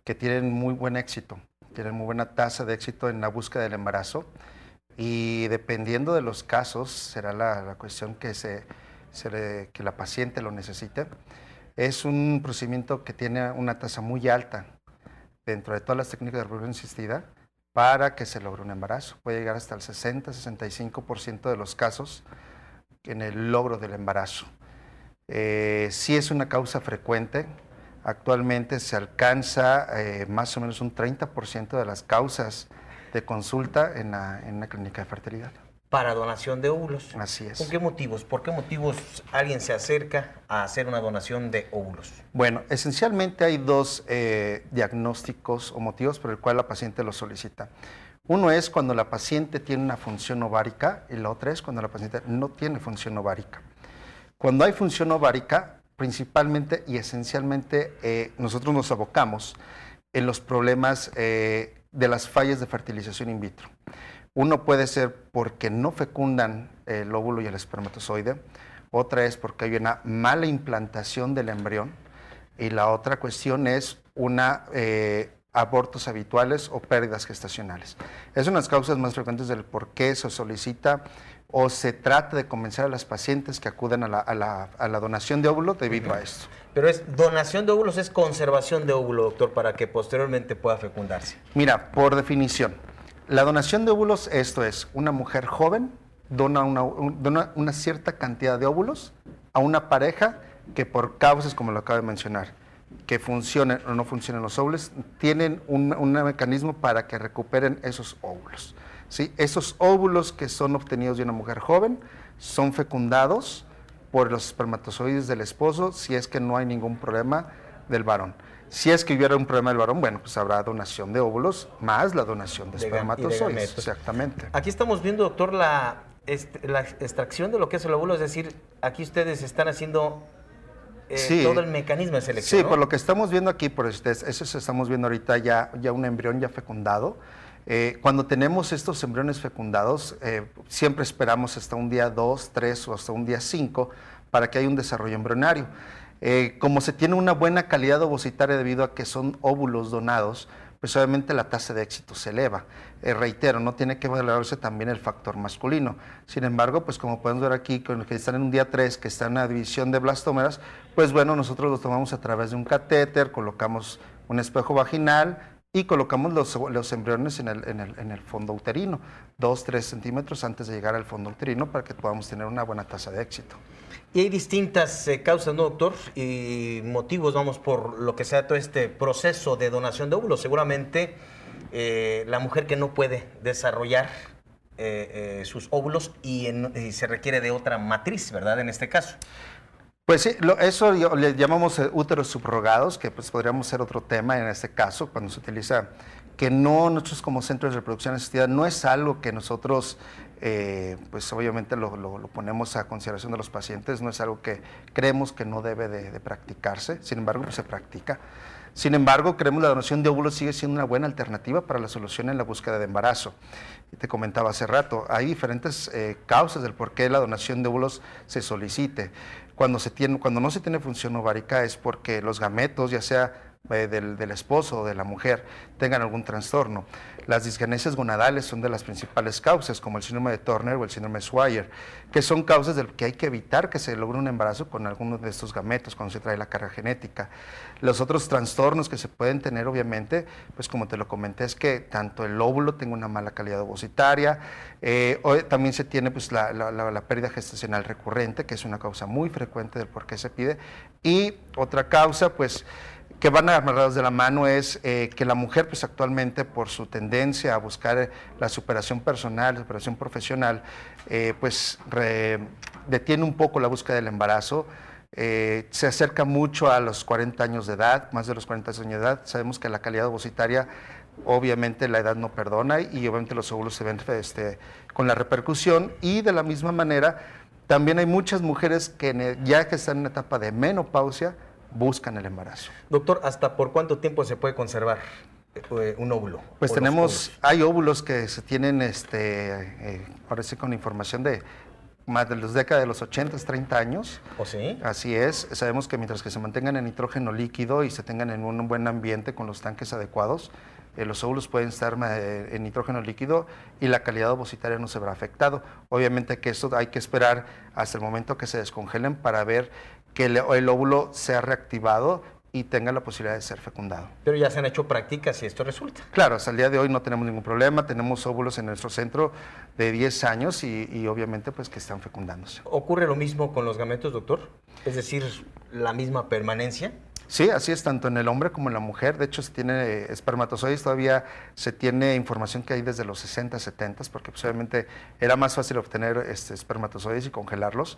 que tienen muy buen éxito, tienen muy buena tasa de éxito en la búsqueda del embarazo. Y dependiendo de los casos, será la cuestión que la paciente lo necesite. Es un procedimiento que tiene una tasa muy alta dentro de todas las técnicas de reproducción asistida para que se logre un embarazo. Puede llegar hasta el 60-65% de los casos en el logro del embarazo. Sí es una causa frecuente. Actualmente se alcanza más o menos un 30% de las causas de consulta en la clínica de fertilidad. Para donación de óvulos. Así es. ¿Con qué motivos? ¿Por qué motivos alguien se acerca a hacer una donación de óvulos? Bueno, esencialmente hay dos diagnósticos o motivos por el cual la paciente lo solicita. Uno es cuando la paciente tiene una función ovárica y la otra es cuando la paciente no tiene función ovárica. Cuando hay función ovárica, principalmente y esencialmente nosotros nos abocamos en los problemas de las fallas de fertilización in vitro. Uno puede ser porque no fecundan el óvulo y el espermatozoide, otra es porque hay una mala implantación del embrión y la otra cuestión es abortos habituales o pérdidas gestacionales. Es una de las causas más frecuentes del por qué se solicita o se trata de convencer a las pacientes que acudan a la donación de óvulo debido a esto. Pero es donación de óvulos, es conservación de óvulo, doctor, para que posteriormente pueda fecundarse. Mira, por definición, la donación de óvulos, esto es, una mujer joven dona una cierta cantidad de óvulos a una pareja que por causas, como lo acabo de mencionar, que funcionen o no funcionen los óvulos, tienen un mecanismo para que recuperen esos óvulos. ¿Sí? Esos óvulos que son obtenidos de una mujer joven son fecundados por los espermatozoides del esposo si es que no hay ningún problema del varón. Si es que hubiera un problema del varón, bueno, pues habrá donación de óvulos más la donación de espermatozoides. Exactamente. Aquí estamos viendo, doctor, la extracción de lo que es el óvulo, es decir, aquí ustedes están haciendo sí, todo el mecanismo de selección. Sí, ¿no? por lo que estamos viendo aquí, eso estamos viendo ahorita ya un embrión ya fecundado. Cuando tenemos estos embriones fecundados, siempre esperamos hasta un día 2, 3 o hasta un día 5 para que haya un desarrollo embrionario. Como se tiene una buena calidad ovocitaria debido a que son óvulos donados, pues obviamente la tasa de éxito se eleva. Reitero, no tiene que valorarse también el factor masculino. Sin embargo, pues como podemos ver aquí, con los que están en un día 3, que está en una división de blastómeras, pues bueno, nosotros los tomamos a través de un catéter, colocamos un espejo vaginal y colocamos los embriones en el fondo uterino, 2-3 centímetros antes de llegar al fondo uterino, para que podamos tener una buena tasa de éxito. Y hay distintas causas, ¿no, doctor? Y motivos, vamos, por lo que sea todo este proceso de donación de óvulos. Seguramente la mujer que no puede desarrollar sus óvulos y se requiere de otra matriz, ¿verdad? En este caso. Pues sí, eso le llamamos úteros subrogados, que pues podríamos ser otro tema en este caso, cuando se utiliza, que no, nosotros como centros de reproducción asistida, no es algo que nosotros, pues obviamente lo ponemos a consideración de los pacientes, no es algo que creemos que no debe de practicarse, sin embargo, pues se practica. Sin embargo, creemos que la donación de óvulos sigue siendo una buena alternativa para la solución en la búsqueda de embarazo. Te comentaba hace rato, hay diferentes causas del por qué la donación de óvulos se solicite. Cuando no se tiene función ovárica es porque los gametos, ya sea del esposo o de la mujer, tengan algún trastorno. Las disgenesias gonadales son de las principales causas, como el síndrome de Turner o el síndrome de Swyer, que son causas del que hay que evitar que se logre un embarazo con alguno de estos gametos cuando se trae la carga genética. Los otros trastornos que se pueden tener, obviamente, pues como te lo comenté, es que tanto el óvulo tenga una mala calidad ovocitaria, también se tiene pues la pérdida gestacional recurrente, que es una causa muy frecuente del por qué se pide, y otra causa, pues, que van amarrados de la mano es que la mujer, pues actualmente por su tendencia a buscar la superación personal, la superación profesional, pues detiene un poco la búsqueda del embarazo, se acerca mucho a los 40 años de edad, más de los 40 años de edad. Sabemos que la calidad ovocitaria, obviamente la edad no perdona y obviamente los óvulos se ven con la repercusión, y de la misma manera también hay muchas mujeres que ya que están en una etapa de menopausia, buscan el embarazo. Doctor, ¿hasta por cuánto tiempo se puede conservar un óvulo? Pues hay óvulos que se tienen, ahora sí con información de más de las décadas de los 80, 30 años. ¿O sí? Así es. Sabemos que mientras que se mantengan en nitrógeno líquido y se tengan en un buen ambiente con los tanques adecuados, los óvulos pueden estar en nitrógeno líquido y la calidad ovocitaria no se verá afectado. Obviamente que esto hay que esperar hasta el momento que se descongelen para ver que el óvulo sea reactivado y tenga la posibilidad de ser fecundado. Pero ya se han hecho prácticas y esto resulta. Claro, hasta el día de hoy no tenemos ningún problema, tenemos óvulos en nuestro centro de 10 años y obviamente pues que están fecundándose. ¿Ocurre lo mismo con los gametos, doctor? Es decir, ¿la misma permanencia? Sí, así es, tanto en el hombre como en la mujer. De hecho, se tiene espermatozoides, todavía se tiene información que hay desde los 60, 70, porque pues, obviamente era más fácil obtener espermatozoides y congelarlos.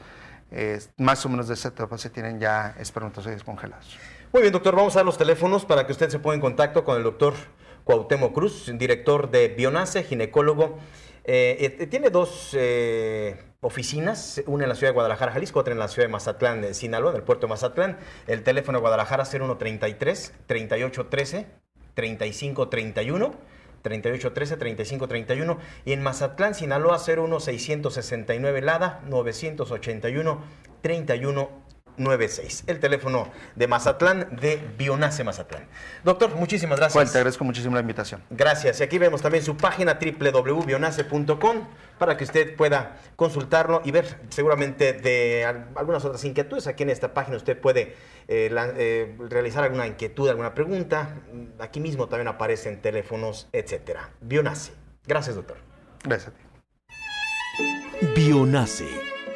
Más o menos de esa etapa se tienen ya espermatozoides congelados. Muy bien, doctor, vamos a dar los teléfonos para que usted se ponga en contacto con el doctor Cuauhtémoc Cruz, director de Bionace, ginecólogo. Tiene dos oficinas, una en la ciudad de Guadalajara, Jalisco, otra en la ciudad de Mazatlán, Sinaloa, en el puerto de Mazatlán. El teléfono de Guadalajara 0133-3813-3531, 3813-3531, y en Mazatlán, Sinaloa 01669 Lada 981-3196. El teléfono de Mazatlán, de Bionace Mazatlán. Doctor, muchísimas gracias. Bueno, te agradezco muchísimo la invitación. Gracias. Y aquí vemos también su página www.bionace.com para que usted pueda consultarlo y ver seguramente de algunas otras inquietudes. Aquí en esta página usted puede realizar alguna inquietud, alguna pregunta. Aquí mismo también aparecen teléfonos, etcétera. Bionace. Gracias, doctor. Gracias a ti. Bionace.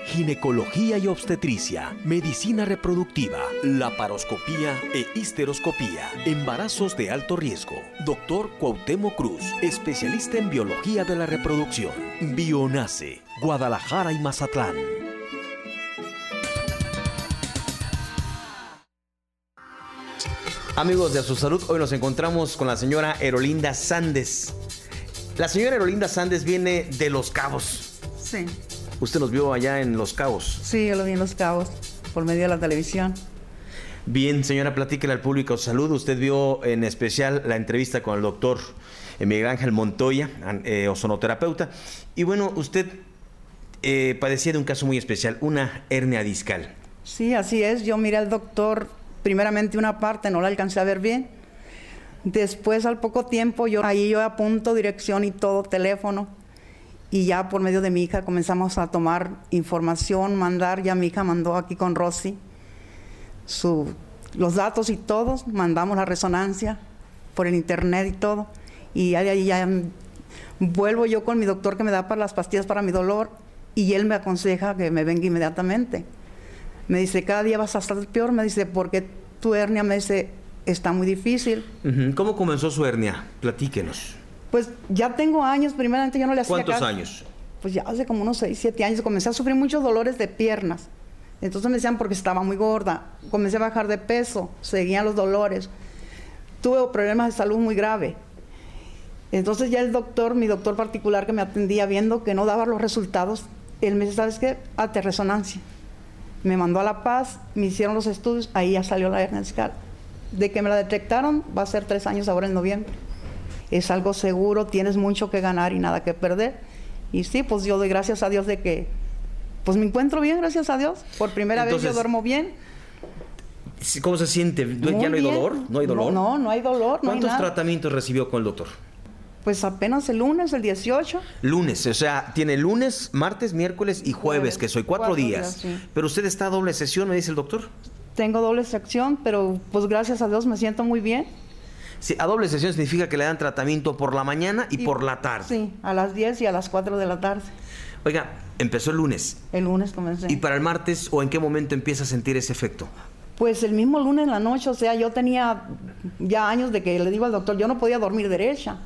Ginecología y obstetricia, medicina reproductiva, laparoscopía e histeroscopía, embarazos de alto riesgo. Doctor Cuauhtémoc Cruz, especialista en biología de la reproducción. Bionace, Guadalajara y Mazatlán. Amigos de A Su Salud, hoy nos encontramos con la señora Erolinda Sández. La señora Erolinda Sández viene de Los Cabos. Sí. ¿Usted nos vio allá en Los Cabos? Sí, yo lo vi en Los Cabos, por medio de la televisión. Bien, señora, platíquele al público de salud. Usted vio en especial la entrevista con el doctor Miguel Ángel Montoya, ozonoterapeuta. Y bueno, usted padecía de un caso muy especial, una hernia discal. Sí, así es. Yo miré al doctor, primeramente una parte, no la alcancé a ver bien. Después, al poco tiempo, yo apunto dirección y todo, teléfono. Y ya por medio de mi hija comenzamos a tomar información, ya mi hija mandó aquí con Rosy los datos y todos, mandamos la resonancia por el internet y todo. Y ya de ahí ya vuelvo yo con mi doctor que me da para las pastillas para mi dolor y él me aconseja que me venga inmediatamente. Me dice, cada día vas a estar peor, me dice, porque tu hernia, me dice, está muy difícil. ¿Cómo comenzó su hernia? Platíquenos. Pues ya tengo años, primeramente yo no le hacía ¿Cuántos caso. años? Pues ya hace como unos 6, 7 años comencé a sufrir muchos dolores de piernas. Entonces me decían porque estaba muy gorda. Comencé a bajar de peso, seguían los dolores. Tuve problemas de salud muy grave. Entonces ya el doctor, mi doctor particular que me atendía, viendo que no daba los resultados, él me dice, ¿sabes qué? Hazte resonancia. Me mandó a La Paz, me hicieron los estudios, ahí ya salió la hernia discal. De que me la detectaron, va a ser 3 años ahora en noviembre. Es algo seguro, tienes mucho que ganar y nada que perder. Y sí, pues yo doy gracias a Dios de que, pues me encuentro bien, gracias a Dios. Por primera vez yo duermo bien. ¿Cómo se siente? ¿Ya no hay dolor? ¿No hay dolor? No hay dolor. ¿Cuántos tratamientos recibió con el doctor? Pues apenas el lunes, el 18. Lunes, o sea, tiene lunes, martes, miércoles y jueves, que soy 4 días. Sí. Pero usted está a doble sesión, me dice el doctor. Tengo doble sección, pero pues gracias a Dios me siento muy bien. Sí, a doble sesión significa que le dan tratamiento por la mañana y por la tarde. Sí, a las 10 y a las 4 de la tarde. Oiga, empezó el lunes. El lunes comencé. ¿Y para el martes o en qué momento empieza a sentir ese efecto? Pues el mismo lunes en la noche, o sea, yo tenía ya años de que le digo al doctor, yo no podía dormir derecha.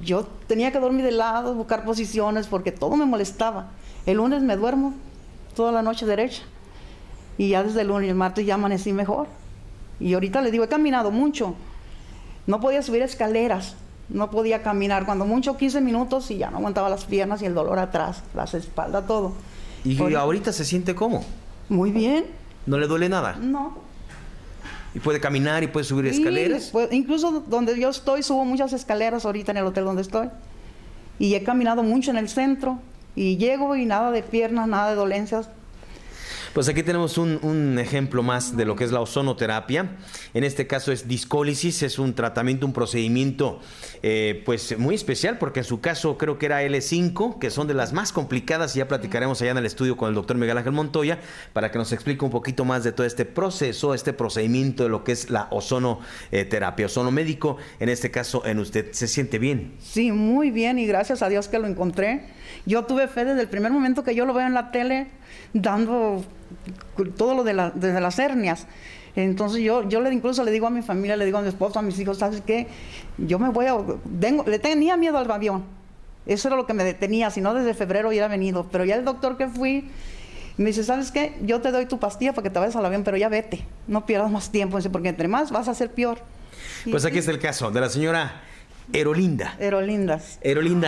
Yo tenía que dormir de lado, buscar posiciones, porque todo me molestaba. El lunes me duermo toda la noche derecha. Y ya desde el lunes y el martes ya amanecí mejor. Y ahorita le digo, he caminado mucho. No podía subir escaleras, no podía caminar. Cuando mucho 15 minutos y ya no aguantaba las piernas y el dolor atrás, las espaldas, todo. ¿Y ahorita se siente cómo? Muy bien. ¿No le duele nada? No. ¿Y puede caminar y puede subir escaleras? Pues, incluso donde yo estoy, subo muchas escaleras ahorita en el hotel donde estoy. Y he caminado mucho en el centro. Y llego y nada de piernas, nada de dolencias. Pues aquí tenemos un ejemplo más de lo que es la ozonoterapia. En este caso es discólisis, es un tratamiento, un procedimiento pues muy especial, porque en su caso creo que era L5, que son de las más complicadas, y ya platicaremos allá en el estudio con el doctor Miguel Ángel Montoya para que nos explique un poquito más de todo este proceso, este procedimiento de lo que es la ozonoterapia, ozonomédico, en este caso en usted. ¿Se siente bien? Sí, muy bien, y gracias a Dios que lo encontré. Yo tuve fe desde el primer momento que yo lo veo en la tele dando todo lo de las hernias. Entonces yo incluso le digo a mi familia, le digo a mi esposo, a mis hijos, ¿sabes qué? Yo me voy le tenía miedo al avión. Eso era lo que me detenía, si no desde febrero hubiera venido. Pero ya el doctor que fui me dice, ¿sabes qué? Yo te doy tu pastilla para que te vayas al avión, pero ya vete, no pierdas más tiempo, porque entre más vas a ser peor. Pues aquí está el caso de la señora Erolinda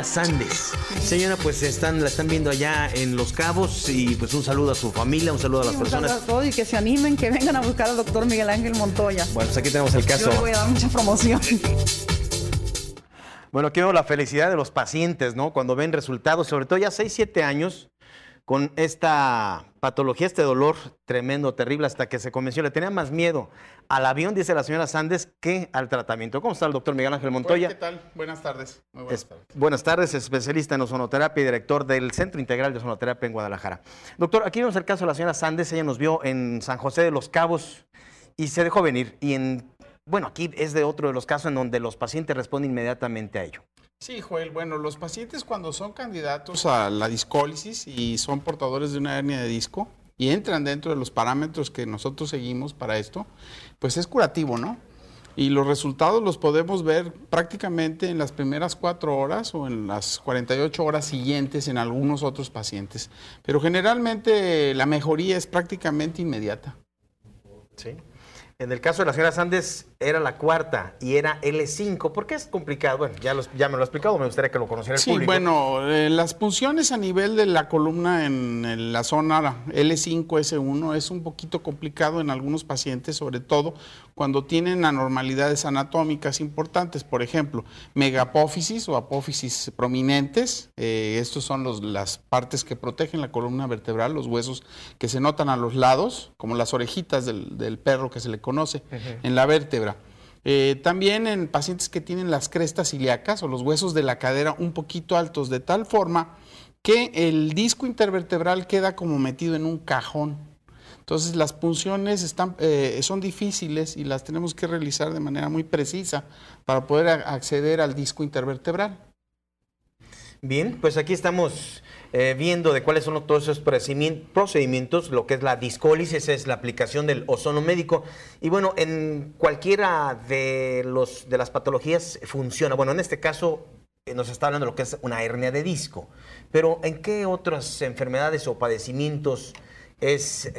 Sandes. Señora, pues la están viendo allá en Los Cabos, y pues un saludo a su familia, un saludo a las personas. Un saludo a todos y que se animen, que vengan a buscar al doctor Miguel Ángel Montoya. Bueno, pues aquí tenemos el caso. Yo le voy a dar mucha promoción. Bueno, aquí veo la felicidad de los pacientes, ¿no? Cuando ven resultados, sobre todo ya 6, 7 años con esta patología, este dolor tremendo, terrible, hasta que se convenció. Le tenía más miedo al avión, dice la señora Sandes, que al tratamiento. ¿Cómo está el doctor Miguel Ángel Montoya? ¿Qué tal? Buenas tardes. Muy buenas tardes. Buenas tardes, especialista en ozonoterapia y director del Centro Integral de Ozonoterapia en Guadalajara. Doctor, aquí vemos el caso de la señora Sandes. Ella nos vio en San José de los Cabos y se dejó venir. Y bueno, aquí es de otro de los casos en donde los pacientes responden inmediatamente a ello. Sí, Joel. Bueno, los pacientes cuando son candidatos a la discólisis y son portadores de una hernia de disco y entran dentro de los parámetros que nosotros seguimos para esto, pues es curativo, ¿no? Y los resultados los podemos ver prácticamente en las primeras 4 horas o en las 48 horas siguientes en algunos otros pacientes. Pero generalmente la mejoría es prácticamente inmediata. Sí. En el caso de la señora Sandes era la 4ª y era L5. ¿Por qué es complicado? Bueno, ya me lo ha explicado, me gustaría que lo conociera el público. Sí, bueno, las punciones a nivel de la columna en la zona L5, S1 es un poquito complicado en algunos pacientes, sobre todo cuando tienen anormalidades anatómicas importantes. Por ejemplo, megapófisis o apófisis prominentes. Estos son las partes que protegen la columna vertebral, los huesos que se notan a los lados, como las orejitas del perro que se le conoce en la vértebra. También en pacientes que tienen las crestas ilíacas o los huesos de la cadera un poquito altos, de tal forma que el disco intervertebral queda como metido en un cajón. Entonces las punciones son difíciles y las tenemos que realizar de manera muy precisa para poder acceder al disco intervertebral. Bien, pues aquí estamos viendo de cuáles son todos esos procedimientos, lo que es la discólisis, es la aplicación del ozono médico. Y bueno, en cualquiera de las patologías funciona. Bueno, en este caso nos está hablando de lo que es una hernia de disco. Pero ¿en qué otras enfermedades o padecimientos es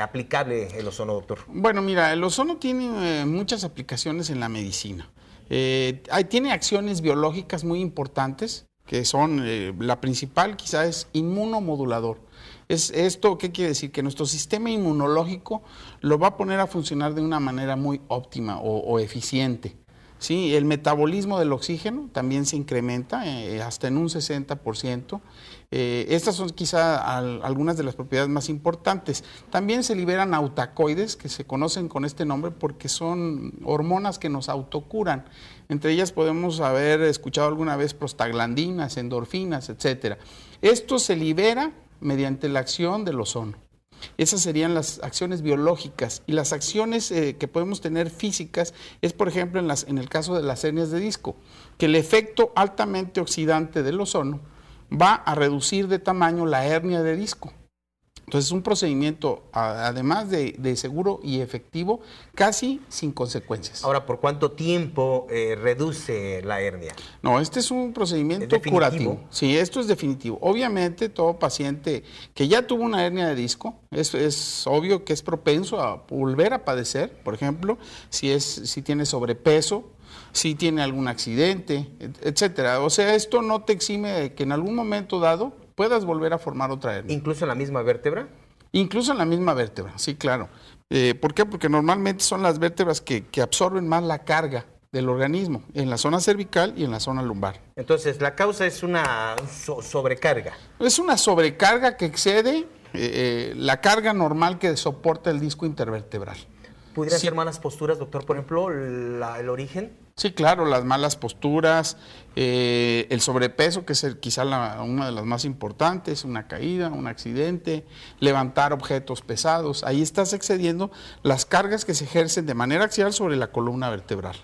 aplicable el ozono, doctor? Bueno, mira, el ozono tiene muchas aplicaciones en la medicina. Tiene acciones biológicas muy importantes, que son, la principal quizá es inmunomodulador. ¿Esto qué quiere decir? Que nuestro sistema inmunológico lo va a poner a funcionar de una manera muy óptima o eficiente. ¿Sí? El metabolismo del oxígeno también se incrementa hasta en un 60%. Estas son quizá algunas de las propiedades más importantes. También se liberan autacoides, que se conocen con este nombre porque son hormonas que nos autocuran. Entre ellas podemos haber escuchado alguna vez prostaglandinas, endorfinas, etc. Esto se libera mediante la acción del ozono. Esas serían las acciones biológicas, y las acciones que podemos tener físicas es, por ejemplo, en el caso de las hernias de disco, que el efecto altamente oxidante del ozono va a reducir de tamaño la hernia de disco. Entonces es un procedimiento, además de seguro y efectivo, casi sin consecuencias. Ahora, ¿por cuánto tiempo reduce la hernia? No, este es un procedimiento curativo. Sí, esto es definitivo. Obviamente, todo paciente que ya tuvo una hernia de disco, es obvio que es propenso a volver a padecer. Por ejemplo, si tiene sobrepeso, si tiene algún accidente, etcétera. O sea, esto no te exime de que en algún momento dado puedas volver a formar otra hernia. ¿Incluso en la misma vértebra? Incluso en la misma vértebra, sí, claro. ¿Por qué? Porque normalmente son las vértebras que absorben más la carga del organismo, en la zona cervical y en la zona lumbar. Entonces, la causa es una sobrecarga. Es una sobrecarga que excede la carga normal que soporta el disco intervertebral. ¿Pudieran ser malas posturas, doctor, por ejemplo, el origen? Sí, claro, las malas posturas, el sobrepeso, que es quizá una de las más importantes, una caída, un accidente, levantar objetos pesados. Ahí estás excediendo las cargas que se ejercen de manera axial sobre la columna vertebral.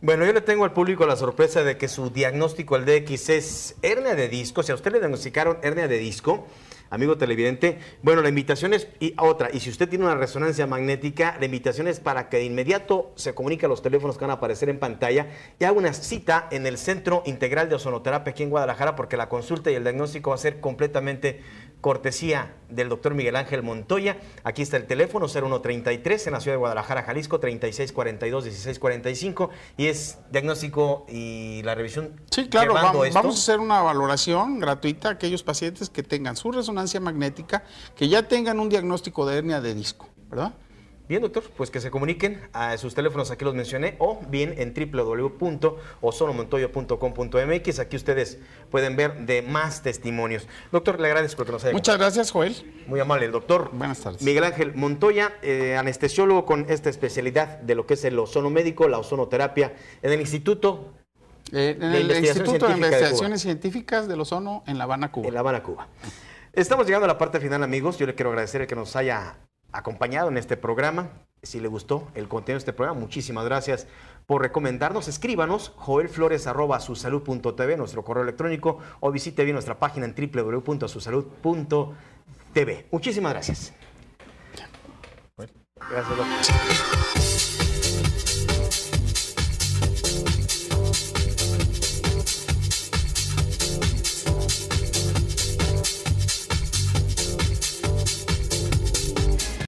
Bueno, yo le tengo al público la sorpresa de que su diagnóstico, el DX, es hernia de disco. Si a usted le diagnosticaron hernia de disco, amigo televidente, bueno, la invitación es y si usted tiene una resonancia magnética, la invitación es para que de inmediato se comunique a los teléfonos que van a aparecer en pantalla y haga una cita en el Centro Integral de Ozonoterapia aquí en Guadalajara, porque la consulta y el diagnóstico va a ser completamente cortesía del doctor Miguel Ángel Montoya. Aquí está el teléfono 0133 en la ciudad de Guadalajara, Jalisco, 3642-1645, y es diagnóstico y la revisión. Sí, claro, vamos a hacer una valoración gratuita a aquellos pacientes que tengan su resonancia magnética, que ya tengan un diagnóstico de hernia de disco, ¿verdad? Bien, doctor, pues que se comuniquen a sus teléfonos, aquí los mencioné, o bien en www.ozonomontoya.com.mx. Aquí ustedes pueden ver de más testimonios. Doctor, le agradezco porque nos haya Muchas gracias, Joel. Muy amable, el doctor. Buenas tardes. Miguel Ángel Montoya, anestesiólogo con esta especialidad de lo que es el ozono médico, la ozonoterapia, en el Instituto Instituto de Investigaciones Científicas del Ozono en La Habana, Cuba. En La Habana, Cuba. Estamos llegando a la parte final, amigos. Yo le quiero agradecer el que nos haya acompañado en este programa. Si le gustó el contenido de este programa, muchísimas gracias por recomendarnos. Escríbanos joelflores@susalud.tv, nuestro correo electrónico, o visite bien nuestra página en www.susalud.tv. Muchísimas gracias. Gracias, doctor.